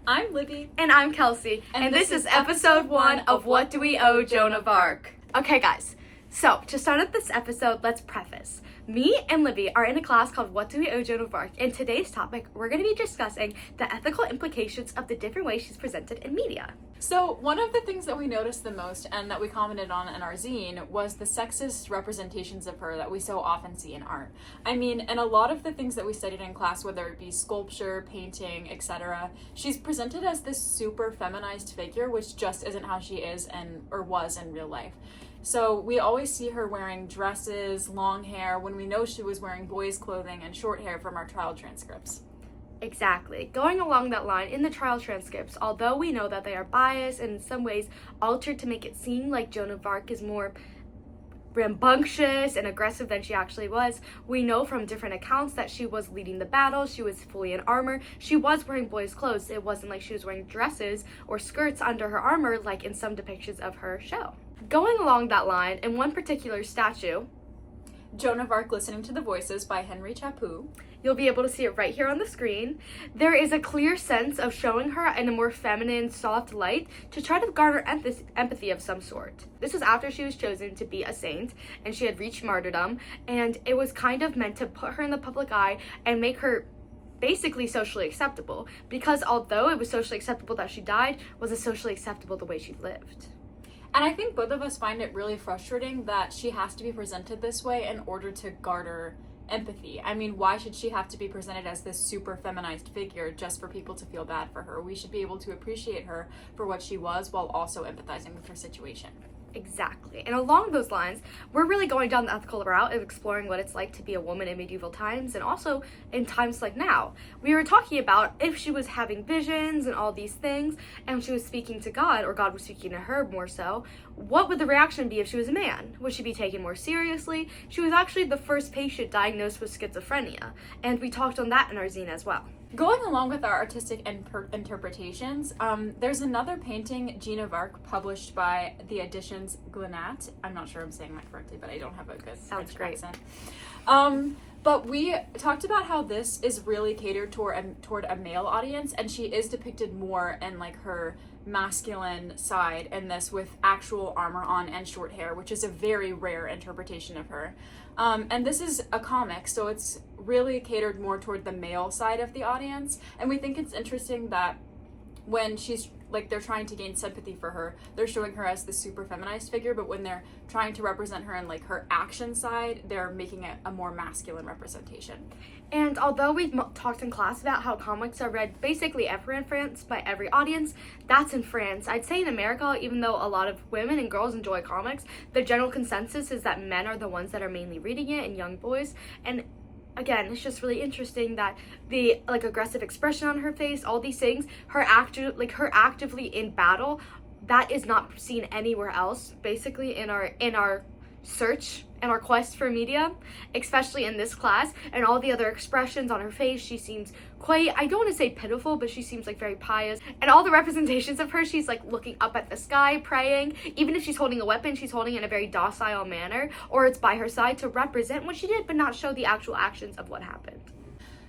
I'm Libby. And I'm Kelsey. And this is episode 1 of What Do We Owe Joan of Arc? Okay, guys. So, to start up this episode, let's preface. Me and Libby are in a class called What Do We Owe Joan of Arc? And today's topic, we're going to be discussing the ethical implications of the different ways she's presented in media. So, one of the things that we noticed the most and that we commented on in our zine was the sexist representations of her that we so often see in art. I mean, in a lot of the things that we studied in class, whether it be sculpture, painting, etc., she's presented as this super feminized figure, which just isn't how she is or was in real life. So we always see her wearing dresses, long hair, when we know she was wearing boys' clothing and short hair from our trial transcripts. Exactly. Going along that line, in the trial transcripts, although we know that they are biased and in some ways altered to make it seem like Joan of Arc is more rambunctious and aggressive than she actually was, we know from different accounts that she was leading the battle, she was fully in armor, she was wearing boys' clothes. It wasn't like she was wearing dresses or skirts under her armor like in some depictions of her show. Going along that line, in one particular statue, Joan of Arc Listening to the Voices by Henry Chaput, you'll be able to see it right here on the screen. There is a clear sense of showing her in a more feminine, soft light to try to garner empathy of some sort. This was after she was chosen to be a saint and she had reached martyrdom, and it was kind of meant to put her in the public eye and make her basically socially acceptable, because although it was socially acceptable that she died, was it socially acceptable the way she lived? And I think both of us find it really frustrating that she has to be presented this way in order to garner empathy. I mean, why should she have to be presented as this super feminized figure just for people to feel bad for her? We should be able to appreciate her for what she was while also empathizing with her situation. Exactly. And along those lines, we're really going down the ethical route of exploring what it's like to be a woman in medieval times and also in times like now. We were talking about if she was having visions and all these things and she was speaking to God, or God was speaking to her more so, what would the reaction be if she was a man? Would she be taken more seriously? She was actually the first patient diagnosed with schizophrenia, and we talked on that in our zine as well. Going along with our artistic interpretations, there's another painting, Joan of Arc, published by the Editions Glenat. I'm not sure I'm saying that correctly, but I don't have a good Sounds French great. accent. But we talked about how this is really catered toward a male audience, and she is depicted more in like her masculine side in this, with actual armor on and short hair, which is a very rare interpretation of her. And this is a comic, so it's really catered more toward the male side of the audience. And we think it's interesting that when she's like, they're trying to gain sympathy for her, they're showing her as the super feminized figure, but when they're trying to represent her in like her action side, they're making it a more masculine representation. And although we've talked in class about how comics are read basically ever in France by every audience, that's in France. I'd say in America, even though a lot of women and girls enjoy comics, the general consensus is that men are the ones that are mainly reading it and young boys. And again, it's just really interesting that the like aggressive expression on her face, all these things, her actively in battle, that is not seen anywhere else. Basically, in our search and our quest for media, especially in this class, and all the other expressions on her face, she seems quite, I don't want to say pitiful, but she seems like very pious. And all the representations of her, she's like looking up at the sky, praying. Even if she's holding a weapon, she's holding it in a very docile manner, or it's by her side to represent what she did, but not show the actual actions of what happened.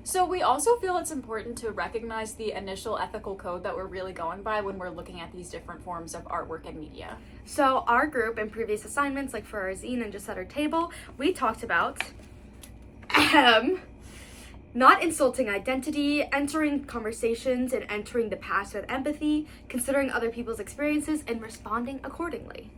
So we also feel it's important to recognize the initial ethical code that we're really going by when we're looking at these different forms of artwork and media. So our group in previous assignments, like for our zine and just at our table, we talked about not insulting identity, entering conversations and entering the past with empathy, considering other people's experiences, and responding accordingly.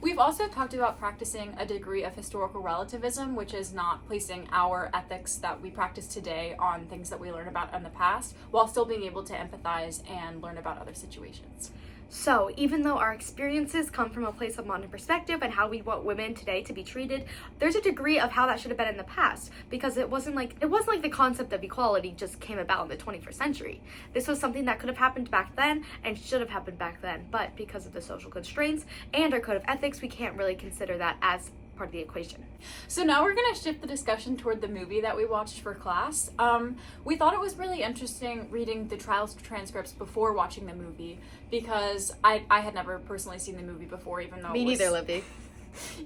We've also talked about practicing a degree of historical relativism, which is not placing our ethics that we practice today on things that we learn about in the past, while still being able to empathize and learn about other situations. So, even though our experiences come from a place of modern perspective and how we want women today to be treated, there's a degree of how that should have been in the past, because it wasn't like the concept of equality just came about in the 21st century. This was something that could have happened back then and should have happened back then, but because of the social constraints and our code of ethics, we can't really consider that as part of the equation. So now we're going to shift the discussion toward the movie that we watched for class. We thought it was really interesting reading the trial transcripts before watching the movie, because I had never personally seen the movie before, even though Me neither, Libby.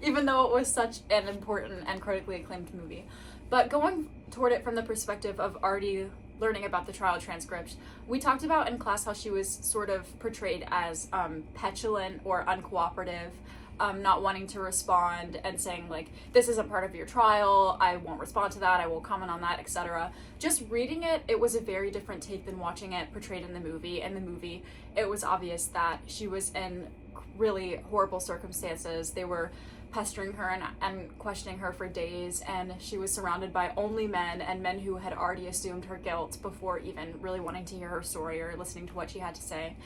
Even though it was such an important and critically acclaimed movie. But going toward it from the perspective of already learning about the trial transcript, we talked about in class how she was sort of portrayed as petulant or uncooperative, not wanting to respond and saying like, this isn't part of your trial, I won't respond to that, I won't comment on that, etc. Just reading it, it was a very different take than watching it portrayed in the movie. In the movie, it was obvious that she was in really horrible circumstances. They were pestering her and questioning her for days, and she was surrounded by only men, and men who had already assumed her guilt before even really wanting to hear her story or listening to what she had to say.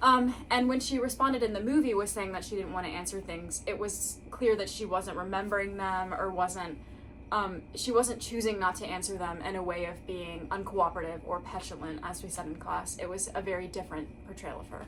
And when she responded in the movie was saying that she didn't want to answer things, it was clear that she wasn't remembering them or she wasn't choosing not to answer them in a way of being uncooperative or petulant, as we said in class. It was a very different portrayal of her.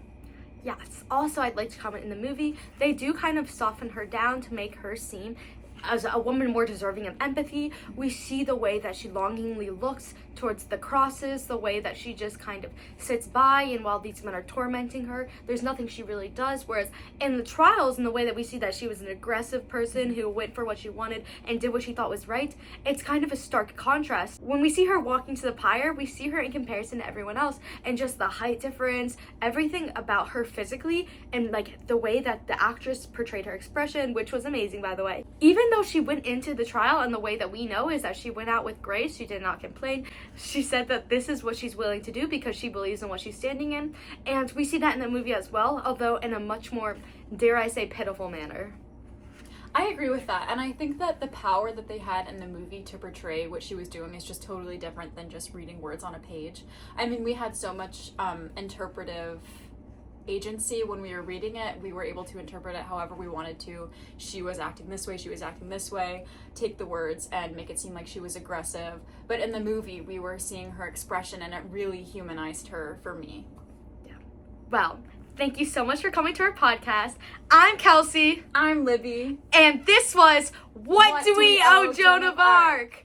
Yes. Also, I'd like to comment, in the movie, they do kind of soften her down to make her seem as a woman more deserving of empathy. We see the way that she longingly looks towards the crosses, the way that she just kind of sits by, and while these men are tormenting her, there's nothing she really does. Whereas in the trials, in the way that we see that she was an aggressive person who went for what she wanted and did what she thought was right, it's kind of a stark contrast. When we see her walking to the pyre, we see her in comparison to everyone else, and just the height difference, everything about her physically, and like the way that the actress portrayed her expression, which was amazing, by the way. Even though she went into the trial, and the way that we know is that she went out with grace, she did not complain. She said that this is what she's willing to do because she believes in what she's standing in, and we see that in the movie as well, although in a much more, dare I say, pitiful manner. I agree with that, and I think that the power that they had in the movie to portray what she was doing is just totally different than just reading words on a page. I mean, we had so much interpretive agency when we were reading it. We were able to interpret it however we wanted to. She was acting this way, she was acting this way, take the words and make it seem like she was aggressive. But in the movie, we were seeing her expression, and it really humanized her for me. Yeah. Well, thank you so much for coming to our podcast. I'm Kelsey. I'm Libby. And this was What Do We Owe Joan of Arc?